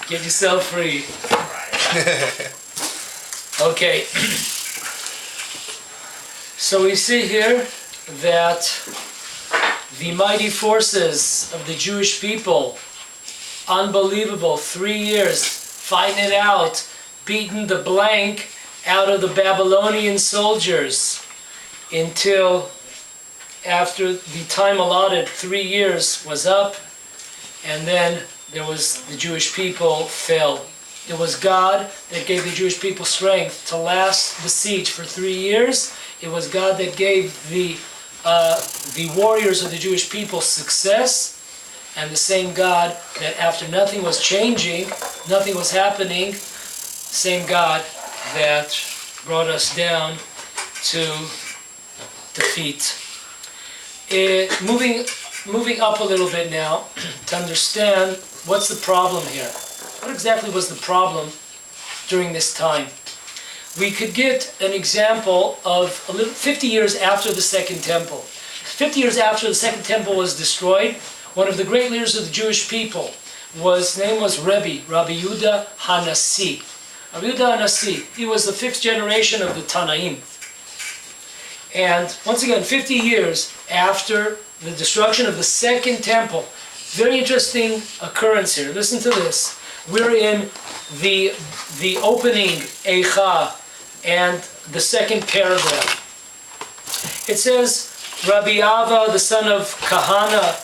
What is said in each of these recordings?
Get yourself free. Okay. So we see here that the mighty forces of the Jewish people, unbelievable, 3 years, fighting it out, beating the blank out of the Babylonian soldiers until after the time allotted, 3 years was up, and then the Jewish people fell. It was God that gave the Jewish people strength to last the siege for 3 years. It was God that gave the warriors of the Jewish people success, and the same God that after nothing was changing, nothing was happening, same God that brought us down to defeat. Moving up a little bit now to understand what's the problem here. What exactly was the problem during this time? We could get an example of 50 years after the Second Temple. 50 years after the Second Temple was destroyed, one of the great leaders of the Jewish people, his name was Rabbi Yehuda HaNasi. Rabbi Yehuda HaNasi, he was the 5th generation of the Tanaim. And once again, 50 years after the destruction of the Second Temple, very interesting occurrence here. Listen to this. We're in the opening Eicha and the second paragraph. It says, Rabbi Ava, the son of Kahana,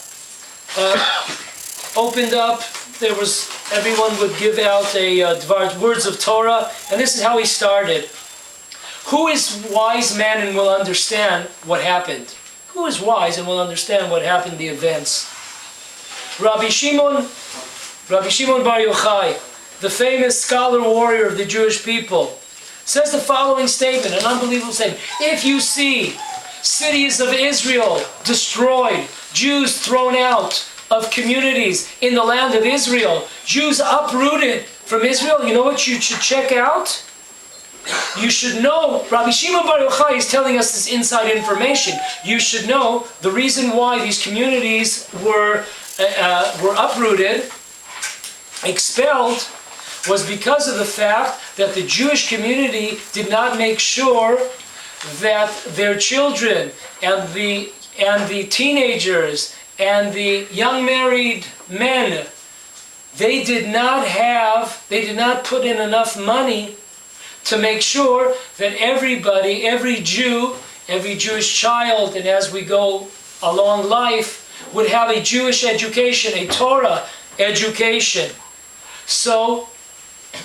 opened up. Everyone would give out words of Torah, and this is how he started. Who is wise man and will understand what happened? Who is wise and will understand what happened, the events? Rabbi Shimon Bar Yochai, the famous scholar warrior of the Jewish people, says the following statement, an unbelievable statement. If you see cities of Israel destroyed, Jews thrown out of communities in the land of Israel, Jews uprooted from Israel, you know what you should check out? You should know, Rabbi Shimon Bar Yochai is telling us this inside information. You should know the reason why these communities were uprooted, expelled, was because of the fact that the Jewish community did not make sure that their children and the teenagers and the young married men, they did not put in enough money to make sure that everybody, every Jew, every Jewish child, and as we go along life, would have a Jewish education, a Torah education. So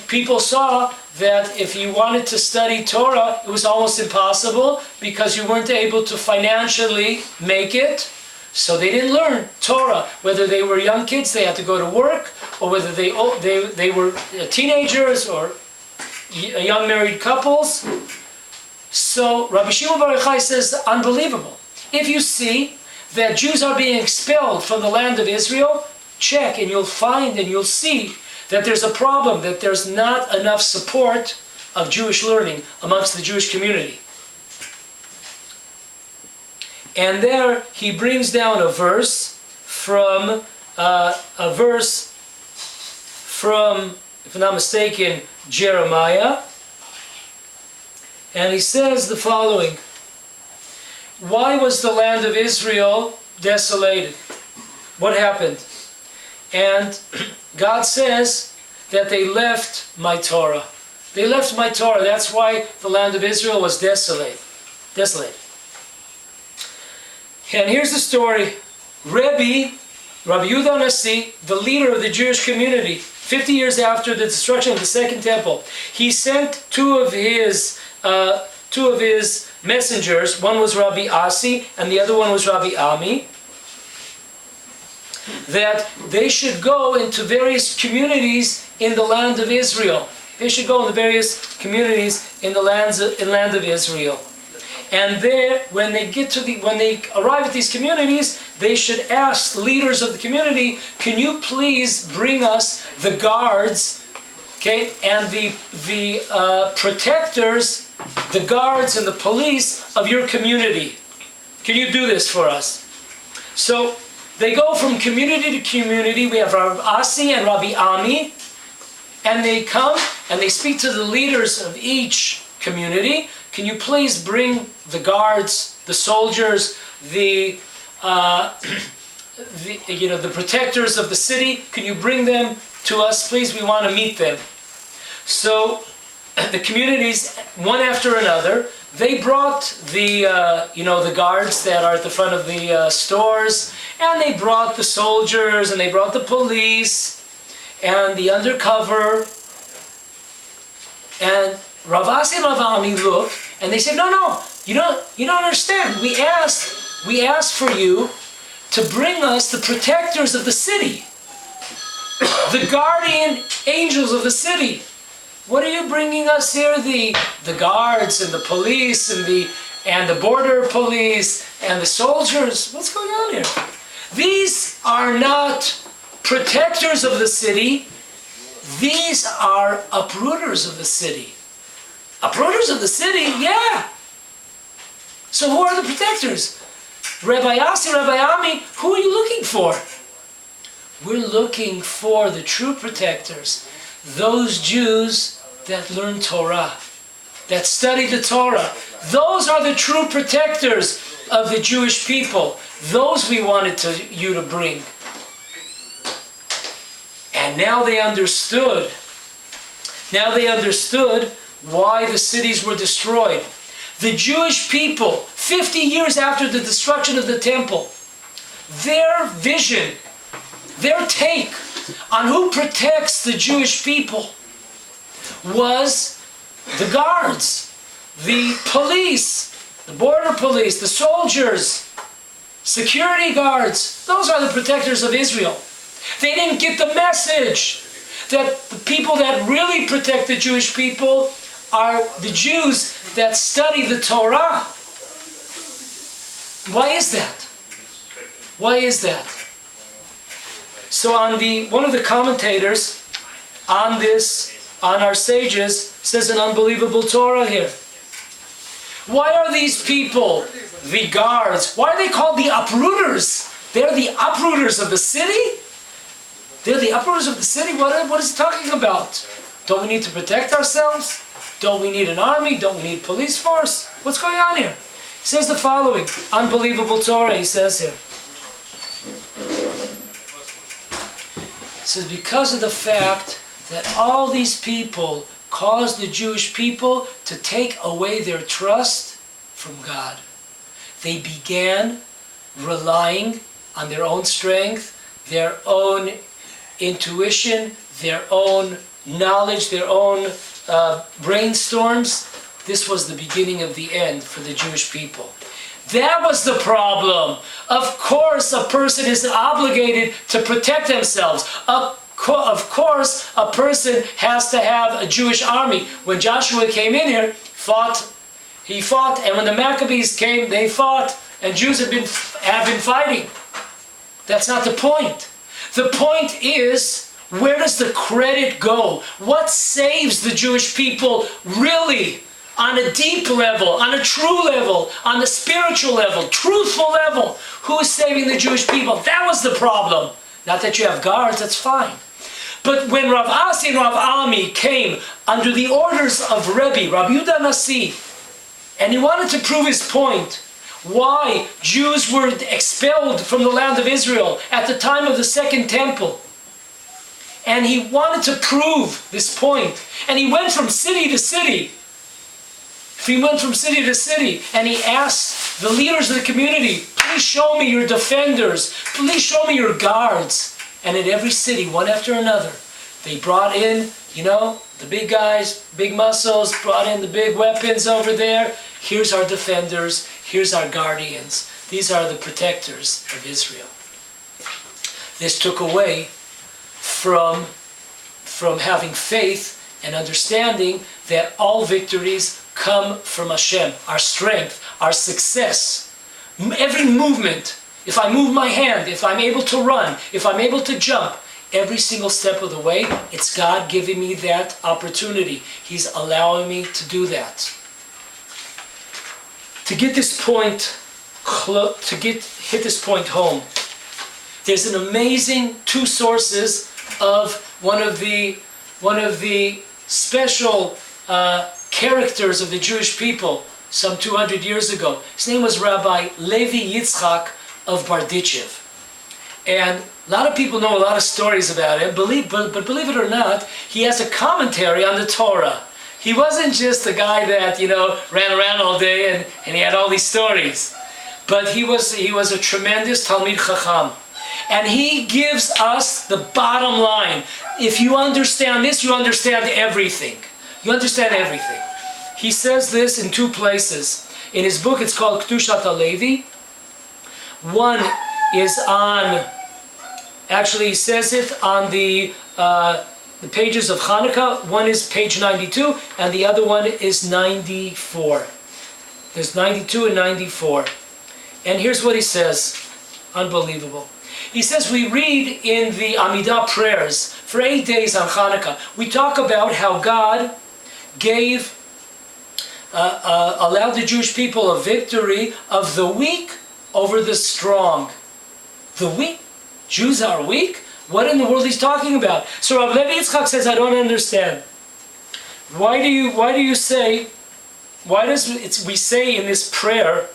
people saw that if you wanted to study Torah, it was almost impossible because you weren't able to financially make it. So they didn't learn Torah. Whether they were young kids, they had to go to work, or whether they were teenagers or young married couples. So Rabbi Shimon Bar Yochai says, unbelievable. If you see that Jews are being expelled from the land of Israel, check and you'll find and you'll see that there's a problem, that there's not enough support of Jewish learning amongst the Jewish community. And there he brings down a verse from, if I'm not mistaken, Jeremiah. And he says the following. Why was the land of Israel desolated? What happened? And God says that they left my Torah. They left my Torah. That's why the land of Israel was desolate. And here's the story. Rabbi Yehuda HaNasi, the leader of the Jewish community, 50 years after the destruction of the Second Temple, he sent two of his messengers. One was Rabbi Asi and the other one was Rabbi Ami, that they should go into various communities in the land of Israel. They should go in the various communities in the land of Israel. And there, when they arrive at these communities, they should ask leaders of the community, can you please bring us the guards, okay, and the protectors, the guards and the police of your community. Can you do this for us? So they go from community to community. We have Rabbi Asi and Rabbi Ami. And they come and they speak to the leaders of each community. Can you please bring the guards, the soldiers, the protectors of the city? Can you bring them to us, please? We want to meet them. So the communities, one after another, they brought the guards that are at the front of the stores, and they brought the soldiers, and they brought the police, and the undercover. And Rav Asi and Rav Ami looked, and they said, no, you don't understand. We asked for you to bring us the protectors of the city, the guardian angels of the city. What are you bringing us here? The guards and the police and the border police and the soldiers. What's going on here? These are not protectors of the city. These are uprooters of the city. Uprooters of the city? Yeah. So who are the protectors? Rabbi Yassi, Rabbi Ami, who are you looking for? We're looking for the true protectors. Those Jews that learn Torah, that study the Torah. Those are the true protectors of the Jewish people. Those we wanted you to bring. And now they understood. Now they understood why the cities were destroyed. The Jewish people, 50 years after the destruction of the temple, their vision, their take on who protects the Jewish people was the guards, the police, the border police, the soldiers, security guards. Those are the protectors of Israel. They didn't get the message that the people that really protect the Jewish people are the Jews that study the Torah. Why is that? Why is that? So one of the commentators on our sages says an unbelievable Torah here. Why are these people the guards? Why are they called the uprooters? They're the uprooters of the city? They're the uprooters of the city? What is he talking about? Don't we need to protect ourselves? Don't we need an army? Don't we need police force? What's going on here? He says the following, unbelievable Torah, he says here. He says, because of the fact that all these people caused the Jewish people to take away their trust from God. They began relying on their own strength, their own intuition, their own knowledge, their own brainstorms. This was the beginning of the end for the Jewish people. That was the problem. Of course, a person is obligated to protect themselves. Of course, a person has to have a Jewish army. When Joshua came in here, he fought, and when the Maccabees came, they fought, and Jews have been fighting. That's not the point. The point is, where does the credit go? What saves the Jewish people really? On a deep level, on a true level, on the spiritual level, truthful level. Who is saving the Jewish people? That was the problem. Not that you have guards, that's fine. But when Rav Asi and Rav Ami came under the orders of Rabbi Yehuda Nasi, and he wanted to prove his point, why Jews were expelled from the land of Israel at the time of the Second Temple. And he wanted to prove this point. And he went from city to city. He went from city to city, and he asked the leaders of the community, please show me your defenders, please show me your guards. And in every city, one after another, they brought in, the big guys, big muscles, brought in the big weapons over there. Here's our defenders, here's our guardians. These are the protectors of Israel. This took away from having faith and understanding that all victories come from Hashem, our strength, our success. Every movement, if I move my hand, if I'm able to run, if I'm able to jump, every single step of the way, it's God giving me that opportunity. He's allowing me to do that. To get this point, hit this point home, there's an amazing two sources of one of the one of the special characters of the Jewish people some 200 years ago. His name was Rabbi Levi Yitzchak of Berditchev. And a lot of people know a lot of stories about him, but believe it or not, he has a commentary on the Torah. He wasn't just a guy that, ran around all day and he had all these stories. But he was a tremendous Talmid Chacham. And he gives us the bottom line. If you understand this, you understand everything. You understand everything. He says this in two places. In his book, it's called Kedushat HaLevi. One is on, actually he says it on the pages of Hanukkah. One is page 92, and the other one is 94. There's 92 and 94. And here's what he says. Unbelievable. He says, we read in the Amidah prayers for 8 days on Hanukkah. We talk about how God gave, allowed the Jewish people a victory of the weak over the strong. The weak? Jews are weak? What in the world he's talking about? So Rav Levi Yitzchak says, I don't understand. Why do you say, we say in this prayer,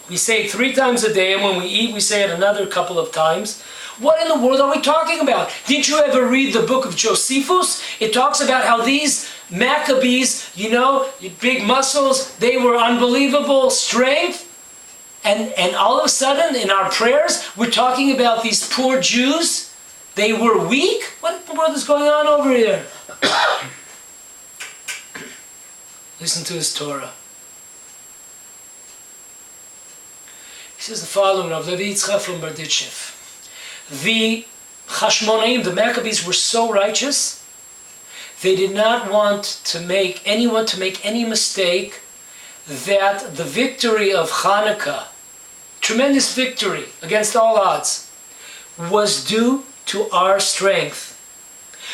we say it 3 times a day, and when we eat, we say it another couple of times. What in the world are we talking about? Didn't you ever read the book of Josephus? It talks about how these Maccabees, big muscles, they were unbelievable strength. And all of a sudden, in our prayers, we're talking about these poor Jews. They were weak? What in the world is going on over here? Listen to his Torah. He says the following, Rav Levi Yitzchak from Berditchev. The Hashmonaim, the Maccabees, were so righteous, they did not want anyone to make any mistake that the victory of Hanukkah, tremendous victory against all odds, was due to our strength.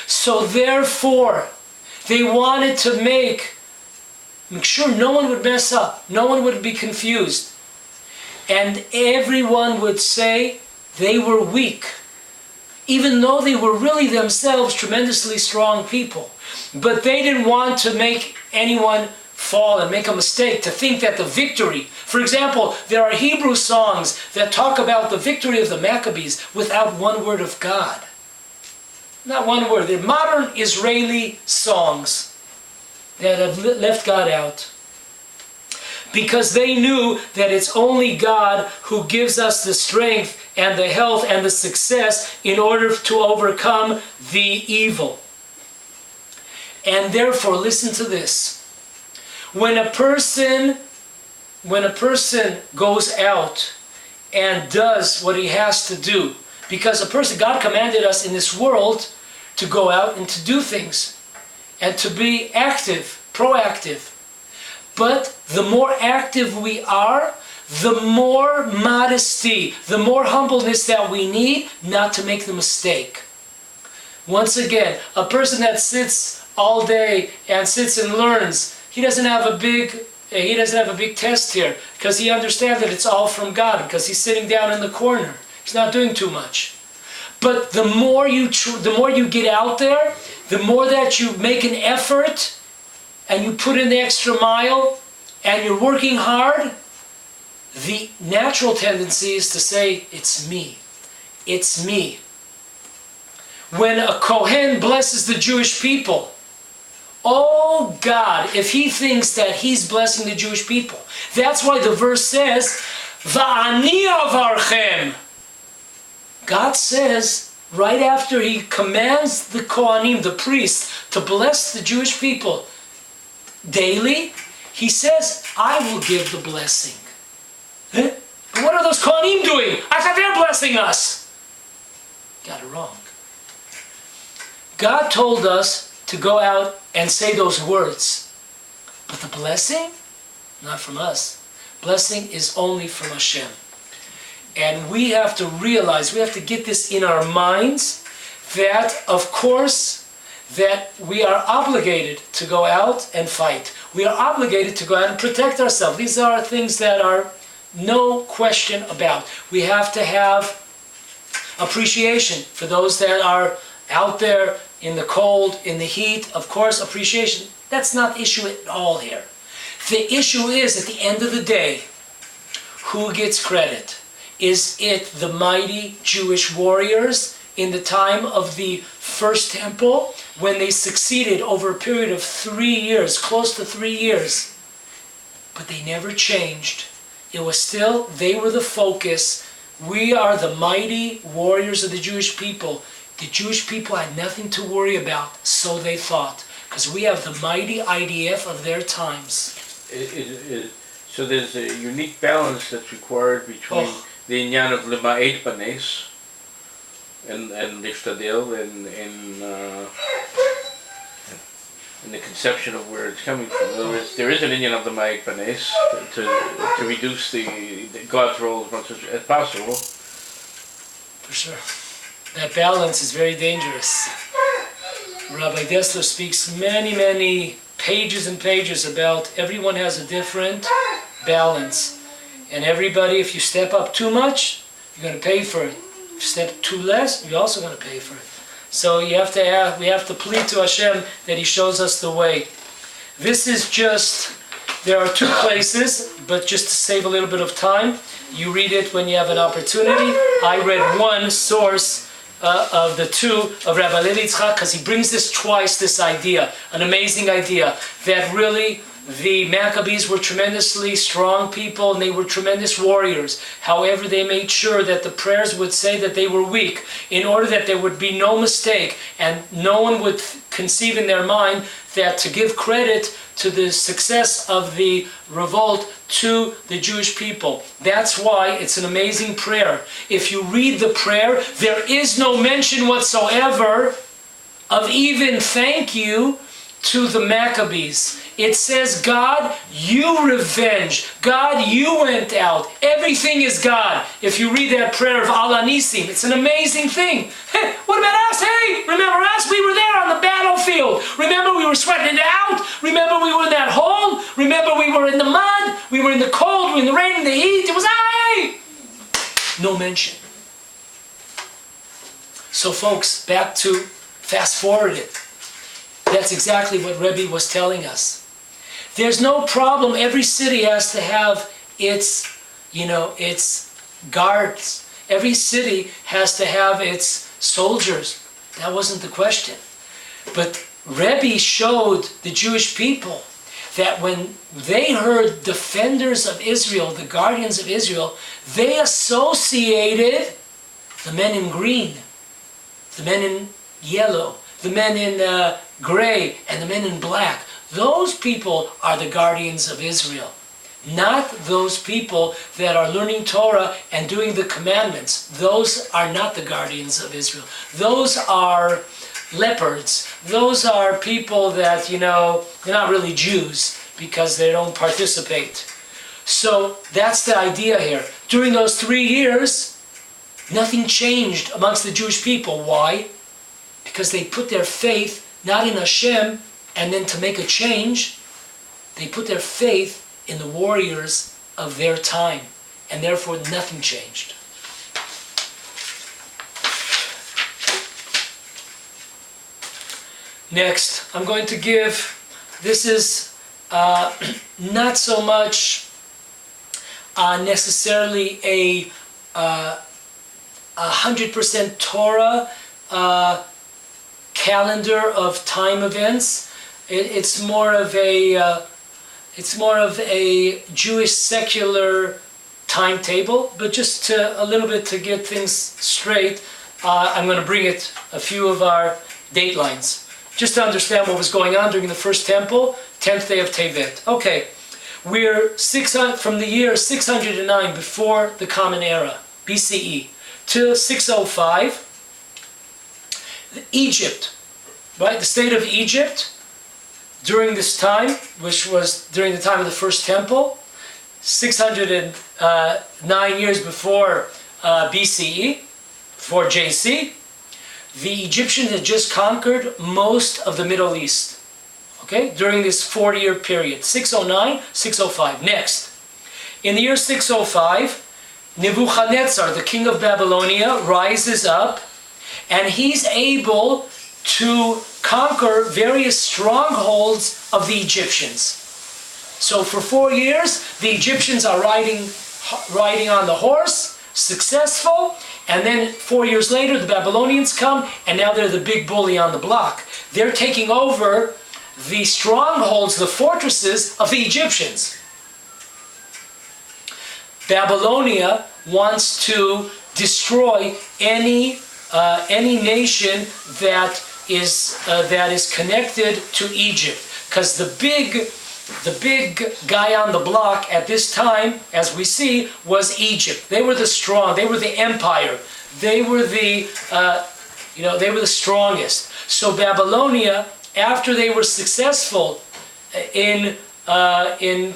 So therefore, they wanted to make sure no one would mess up, no one would be confused. And everyone would say they were weak, even though they were really themselves tremendously strong people. But they didn't want to make anyone fall and make a mistake, to think that the victory, for example, there are Hebrew songs that talk about the victory of the Maccabees without one word of God. Not one word. They're modern Israeli songs that have left God out. Because they knew that it's only God who gives us the strength and the health and the success in order to overcome the evil. And therefore, listen to this. When a person goes out and does what he has to do, because God commanded us in this world to go out and to do things and to be active, proactive. But the more active we are, the more modesty, the more humbleness that we need not to make the mistake. Once again, a person that sits all day and sits and learns, he doesn't have a big test here, because he understands that it's all from God, because he's sitting down in the corner. He's not doing too much. But the more you get out there, the more that you make an effort, and you put in the extra mile, and you're working hard, the natural tendency is to say, it's me. It's me. When a Kohen blesses the Jewish people, oh God, if he thinks that he's blessing the Jewish people. That's why the verse says, Va'ani avarchem. God says, right after he commands the Kohanim, the priests, to bless the Jewish people daily, he says, I will give the blessing. Huh? But what are those Kohanim doing? I thought they're blessing us. Got it wrong. God told us to go out and say those words. But the blessing, not from us. Blessing is only from Hashem. And we have to realize, we have to get this in our minds, that of course, that we are obligated to go out and fight. We are obligated to go out and protect ourselves. These are things that are no question about. We have to have appreciation for those that are out there in the cold, in the heat, of course, appreciation. That's not the issue at all here. The issue is, at the end of the day, who gets credit? Is it the mighty Jewish warriors in the time of the first temple, when they succeeded over a period of 3 years, close to 3 years? But they never changed. It was still, they were the focus. We are the mighty warriors of the Jewish people. The Jewish people had nothing to worry about, so they thought, because we have the mighty IDF of their times. So there's a unique balance that's required between the inyan of lema'et banes and lishtadel and the conception of where it's coming from. In other words, there is an inyan of lema'et banes to reduce the God's role as much as possible. For sure. That balance is very dangerous. Rabbi Dessler speaks many pages and pages about everyone has a different balance. And everybody, if you step up too much, you're going to pay for it. If you step too less, you're also going to pay for it. So we have to plead to Hashem that He shows us the way. This is just, there are 2 places, but just to save a little bit of time, you read it when you have an opportunity. I read one source of the 2 of Rabbi Levi Yitzchak, because he brings this twice, this idea, an amazing idea, that really the Maccabees were tremendously strong people and they were tremendous warriors. However, they made sure that the prayers would say that they were weak, in order that there would be no mistake and no one would conceive in their mind that to give credit to the success of the revolt to the Jewish people. That's why it's an amazing prayer. If you read the prayer, there is no mention whatsoever of even thank you to the Maccabees. It says, God, you revenge. God, you went out. Everything is God. If you read that prayer of Al Anisim, it's an amazing thing. Hey, what about us? Hey, remember us? We were there on the battlefield. Remember we were sweating it out? Remember we were in that hole? Remember we were in the mud? We were in the cold, we were in the rain, in the heat? It was, hey! No mention. So folks, back to fast forward it. That's exactly what Rebbe was telling us. There's no problem. Every city has to have its, its guards. Every city has to have its soldiers. That wasn't the question. But Rebbe showed the Jewish people that when they heard defenders of Israel, the guardians of Israel, they associated the men in green, the men in yellow, the men in gray, and the men in black. Those people are the guardians of Israel, not those people that are learning Torah and doing the commandments. Those are not the guardians of Israel. Those are leopards. Those are people that, they're not really Jews because they don't participate. So that's the idea here. During those 3 years, nothing changed amongst the Jewish people. Why? Because they put their faith not in Hashem, and then to make a change, they put their faith in the warriors of their time, and therefore nothing changed. Next, I'm going to give, this is not so much necessarily a 100% Torah calendar of time events. It's more of a Jewish secular timetable, but just a little bit to get things straight, I'm going to bring it a few of our date lines, just to understand what was going on during the first temple, 10th day of Tevet. Okay, we're from the year 609 before the Common Era, BCE, to 605, Egypt, right? The state of Egypt, during this time, which was during the time of the first temple, 609 years before BCE, before JC, the Egyptians had just conquered most of the Middle East, okay, during this 40-year period, 609, 605. Next, in the year 605, Nebuchadnezzar, the king of Babylonia, rises up, and he's able to conquer various strongholds of the Egyptians. So for 4 years, the Egyptians are riding on the horse, successful, and then 4 years later, the Babylonians come, and now they're the big bully on the block. They're taking over the strongholds, the fortresses of the Egyptians. Babylonia wants to destroy any nation that is connected to Egypt, because the big guy on the block at this time, as we see, was Egypt. They were they were the empire. They were the they were the strongest. So Babylonia, after they were successful in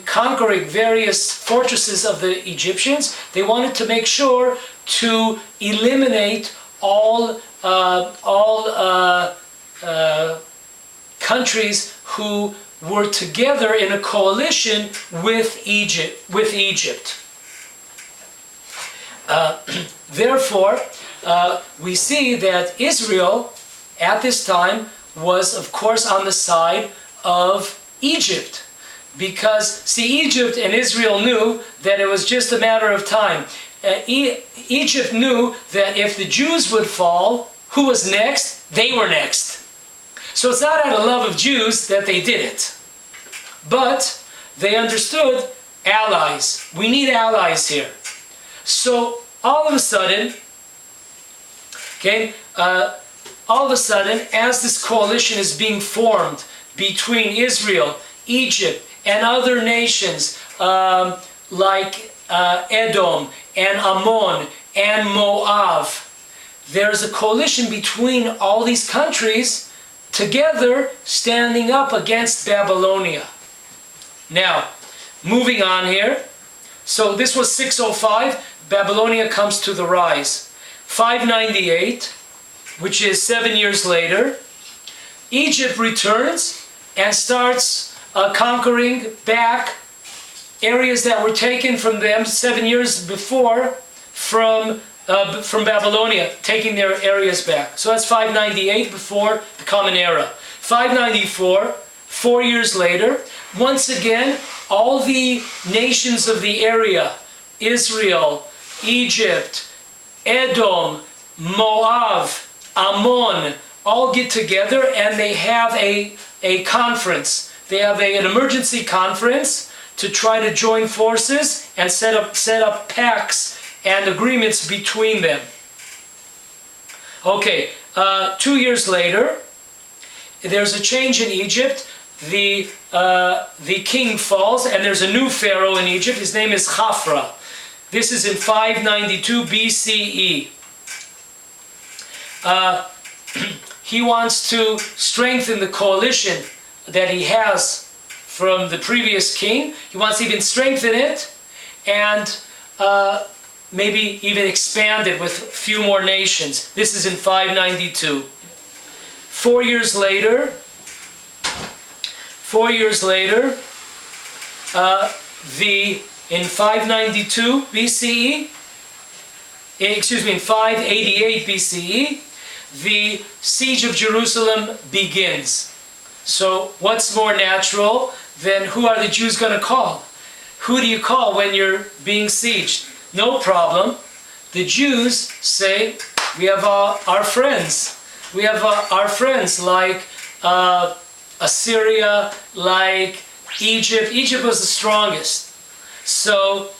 conquering various fortresses of the Egyptians, they wanted to make sure to eliminate all countries who were together in a coalition with Egypt. Therefore, we see that Israel at this time was, of course, on the side of Egypt. Because, see, Egypt and Israel knew that it was just a matter of time. Egypt knew that if the Jews would fall, who was next? They were next. So it's not out of love of Jews that they did it. But they understood allies. We need allies here. So all of a sudden, as this coalition is being formed between Israel, Egypt, and other nations like Edom and Ammon and Moab, there's a coalition between all these countries together standing up against Babylonia. Now, moving on here. So this was 605. Babylonia comes to the rise. 598, which is 7 years later, Egypt returns and starts conquering back areas that were taken from them 7 years before from Babylonia, taking their areas back. So that's 598 before the Common Era. 594, 4 years later, once again, all the nations of the area, Israel, Egypt, Edom, Moab, Ammon, all get together and they have a conference. They have an emergency conference to try to join forces and set up pacts and agreements between them. Okay, 2 years later, there's a change in Egypt. The king falls, and there's a new pharaoh in Egypt. His name is Khafra. This is in 592 BCE. He wants to strengthen the coalition that he has from the previous king. He wants to even strengthen it and maybe even expand it with a few more nations. This is in 592. 4 years later, in 592 BCE, in 588 BCE, the siege of Jerusalem begins. So what's more natural than who are the Jews going to call? Who do you call when you're being sieged? No problem. The Jews say, we have our friends. We have our friends like Assyria, like Egypt. Egypt was the strongest. So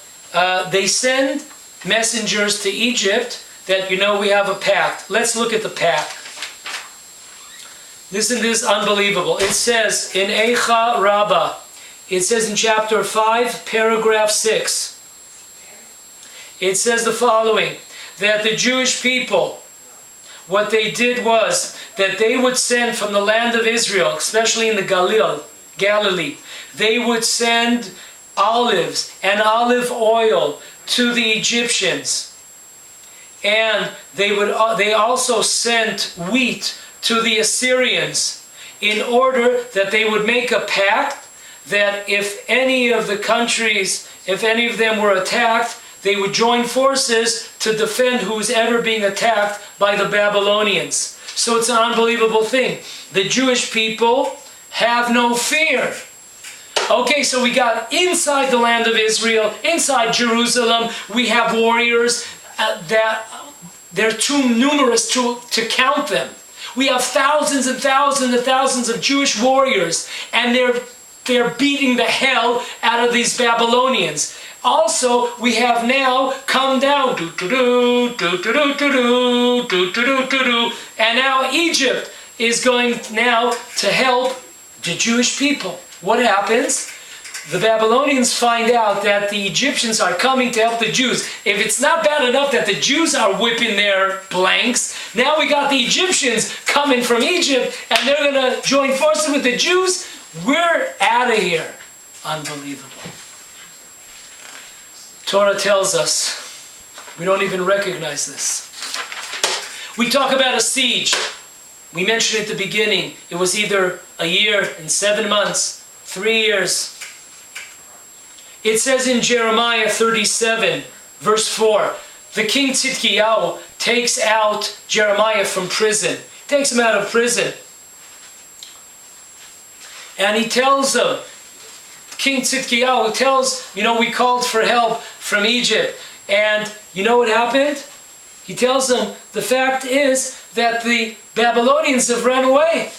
they send messengers to Egypt that, we have a pact. Let's look at the pact. Listen to this, unbelievable. It says in Eicha Rabbah, it says in chapter 5, paragraph 6, it says the following, that the Jewish people, what they did was that they would send from the land of Israel, especially in the Galilee, they would send olives and olive oil to the Egyptians. And they also sent wheat to the Assyrians in order that they would make a pact that if any of the countries, if any of them were attacked, they would join forces to defend who's ever being attacked by the Babylonians. So it's an unbelievable thing. The Jewish people have no fear. Okay, so we got inside the land of Israel, inside Jerusalem, we have warriors that they're too numerous to count them. We have thousands and thousands and thousands of Jewish warriors, and they're beating the hell out of these Babylonians. Also, we have now come down, and now Egypt is going now to help the Jewish people. What happens? The Babylonians find out that the Egyptians are coming to help the Jews. If it's not bad enough that the Jews are whipping their blanks, now we got the Egyptians coming from Egypt, and they're going to join forces with the Jews. We're out of here. Unbelievable. Torah tells us, we don't even recognize this. We talk about a siege. We mentioned at the beginning, it was either a year and 7 months, 3 years. It says in Jeremiah 37, verse 4, the king Tzidkiyahu takes out Jeremiah from prison. Takes him out of prison. And he tells him, King Tzidkiyahu tells, we called for help from Egypt. And you know what happened? He tells them, the fact is that the Babylonians have run away.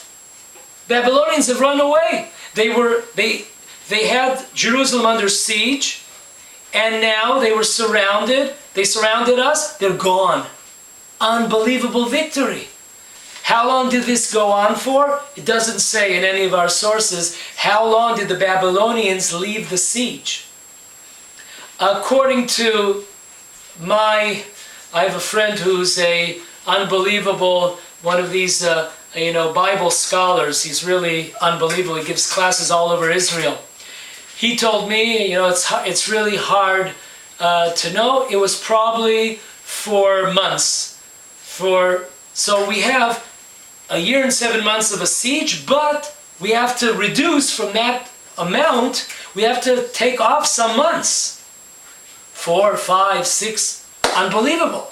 Babylonians have run away. They had Jerusalem under siege, and now they were surrounded. They surrounded us. They're gone. Unbelievable victory. How long did this go on for? It doesn't say in any of our sources. How long did the Babylonians leave the siege? According to I have a friend who's a unbelievable, one of these, Bible scholars. He's really unbelievable. He gives classes all over Israel. He told me, it's really hard to know. It was probably 4 months. So we have a year and 7 months of a siege, but we have to reduce from that amount. We have to take off some months. 4, 5, 6. Unbelievable.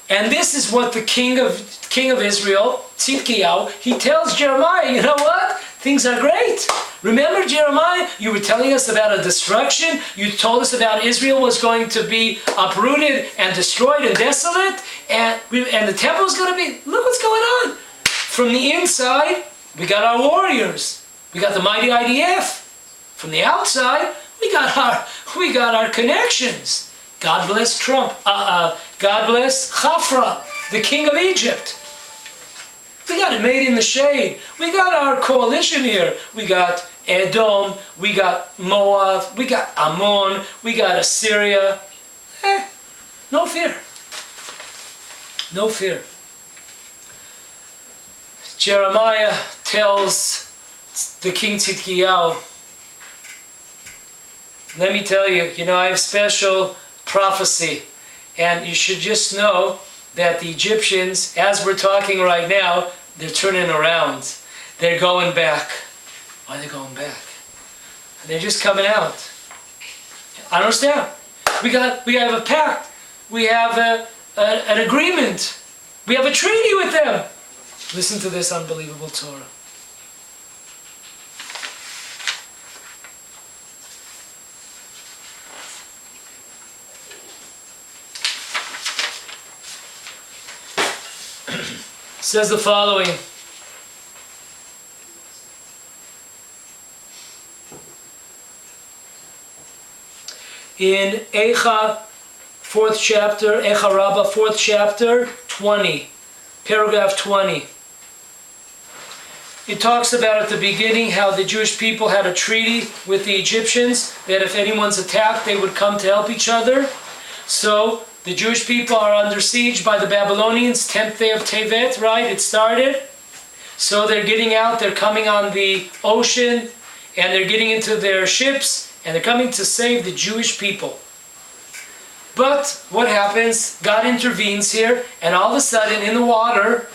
And this is what the king of Israel, Tzidkiyahu, he tells Jeremiah, you know what? Things are great. Remember, Jeremiah, you were telling us about a destruction. You told us about Israel was going to be uprooted and destroyed and desolate. And the temple is going to be, look what's going on. From the inside, we got our warriors. We got the mighty IDF. From the outside, we got our connections. God bless Trump. God bless Khafra, the king of Egypt. We got it made in the shade. We got our coalition here. We got Edom, we got Moab, we got Ammon, we got Assyria. No fear. No fear. Jeremiah tells the king Tzidkiyahu, let me tell you, I have special prophecy, and you should just know that the Egyptians, as we're talking right now, they're turning around. They're going back. Why are they going back? They're just coming out. I don't understand. We have a pact. We have an agreement. We have a treaty with them. Listen to this unbelievable Torah. Says the following. In Eicha, 4th chapter, Eicha Rabbah, 4th chapter, 20, paragraph 20. It talks about at the beginning how the Jewish people had a treaty with the Egyptians, that if anyone's attacked, they would come to help each other. So, the Jewish people are under siege by the Babylonians, 10th day of Tevet, right? It started. So they're getting out, they're coming on the ocean, and they're getting into their ships, and they're coming to save the Jewish people. But what happens? God intervenes here, and all of a sudden in the water,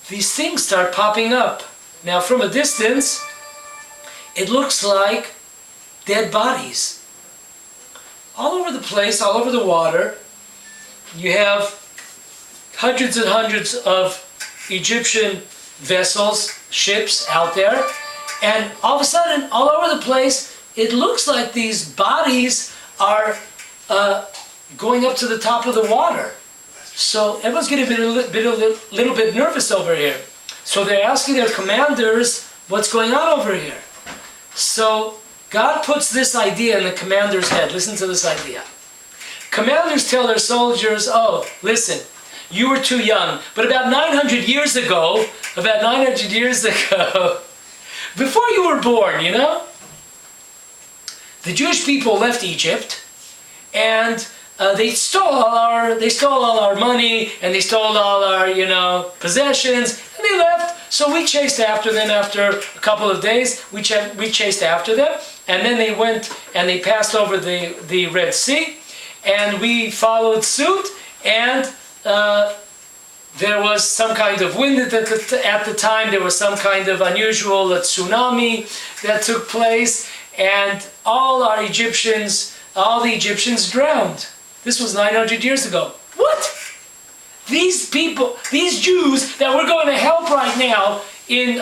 these things start popping up. Now from a distance, it looks like dead bodies. All over the place, all over the water. You have hundreds and hundreds of Egyptian vessels, ships out there, and all of a sudden, all over the place, it looks like these bodies are going up to the top of the water. So everyone's getting a little bit nervous over here. So they're asking their commanders, what's going on over here? So God puts this idea in the commander's head. Listen to this idea. Commanders tell their soldiers, oh, listen, you were too young, but about 900 years ago, before you were born, you know, the Jewish people left Egypt, and they stole all our money, and they stole all our, possessions, and they left. So we chased after them. After a couple of days, we chased after them, and then they went and they passed over the Red Sea, and we followed suit, and there was some kind of wind at the time. There was some kind of unusual tsunami that took place, and all the Egyptians drowned. This was 900 years ago. What? These people, these Jews that we're going to help right now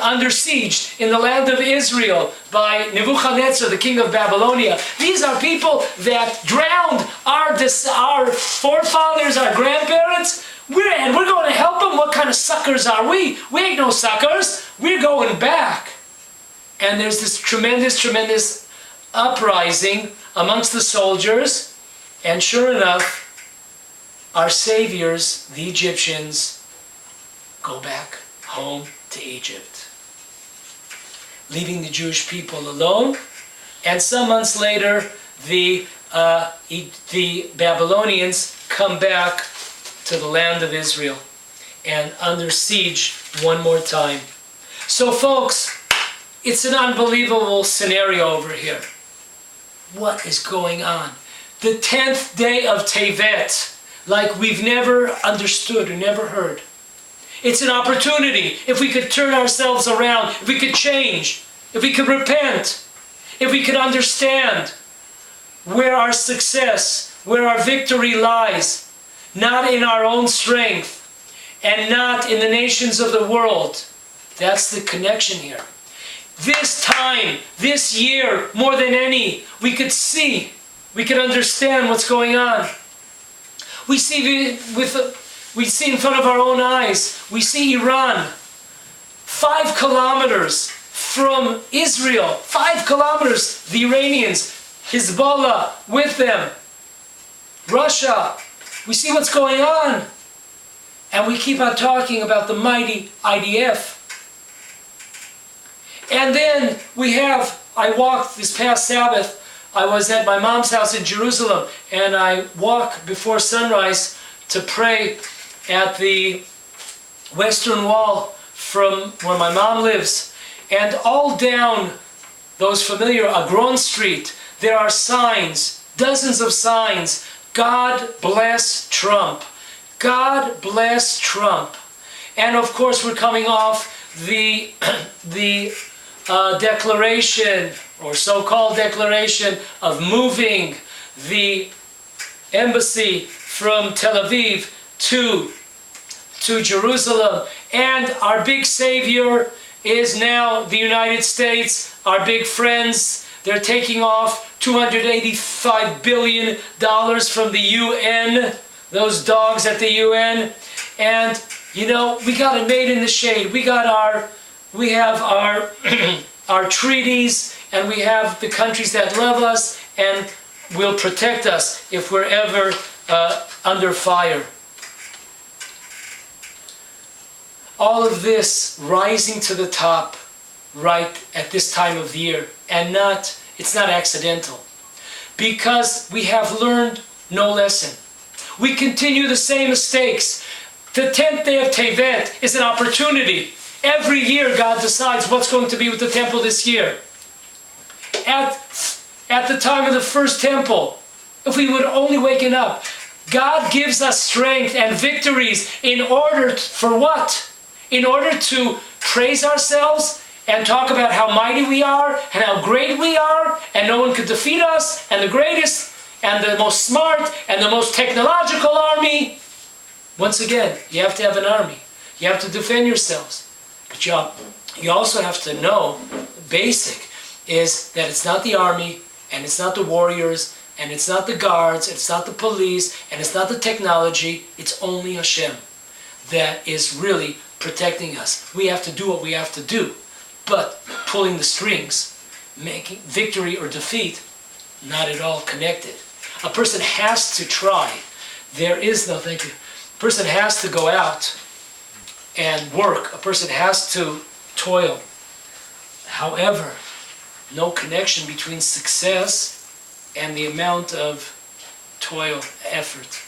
under siege in the land of Israel by Nebuchadnezzar, the king of Babylonia, these are people that drowned our forefathers, our grandparents, and we're going to help them. What kind of suckers are we? We ain't no suckers. We're going back. And there's this tremendous uprising amongst the soldiers, and sure enough, our saviors, the Egyptians, go back home to Egypt, leaving the Jewish people alone. And some months later, the Babylonians come back to the land of Israel and under siege one more time. So folks, it's an unbelievable scenario over here. What is going on? The 10th day of Tevet, like we've never understood or never heard. It's an opportunity. If we could turn ourselves around, if we could change, if we could repent, if we could understand where our success, where our victory lies, not in our own strength and not in the nations of the world. That's the connection here. This time, this year, more than any, we could see, we could understand what's going on. We see in front of our own eyes, we see Iran, 5 kilometers from Israel, 5 kilometers, the Iranians, Hezbollah with them, Russia. We see what's going on. And we keep on talking about the mighty IDF. And then I walked this past Sabbath, I was at my mom's house in Jerusalem, and I walked before sunrise to pray at the Western Wall from where my mom lives. And all down those familiar Agron Street, there are signs, dozens of signs. God bless Trump. God bless Trump. And of course we're coming off the declaration, or so-called declaration, of moving the embassy from Tel Aviv to Jerusalem. And our big savior is now the United States, our big friends. They're taking off $285 billion from the UN, those dogs at the UN. And, we got it made in the shade. We have our our treaties, and we have the countries that love us and will protect us if we're ever under fire. All of this rising to the top right at this time of the year, and it's not accidental, because we have learned no lesson. We continue the same mistakes. The 10th day of Tevet is an opportunity. Every year God decides what's going to be with the temple this year. At the time of the first temple, if we would only waken up, God gives us strength and victories in order for what? In order to praise ourselves and talk about how mighty we are and how great we are, and no one could defeat us, and the greatest and the most smart and the most technological army. Once again, you have to have an army. You have to defend yourselves. But you also have to know, basic, is that it's not the army, and it's not the warriors, and it's not the guards, it's not the police, and it's not the technology, it's only Hashem that is really protecting us. We have to do what we have to do, but pulling the strings, making victory or defeat, not at all connected. A person has to try. There is no thank you. A person has to go out and work. A person has to toil. However, no connection between success and the amount of toil, effort.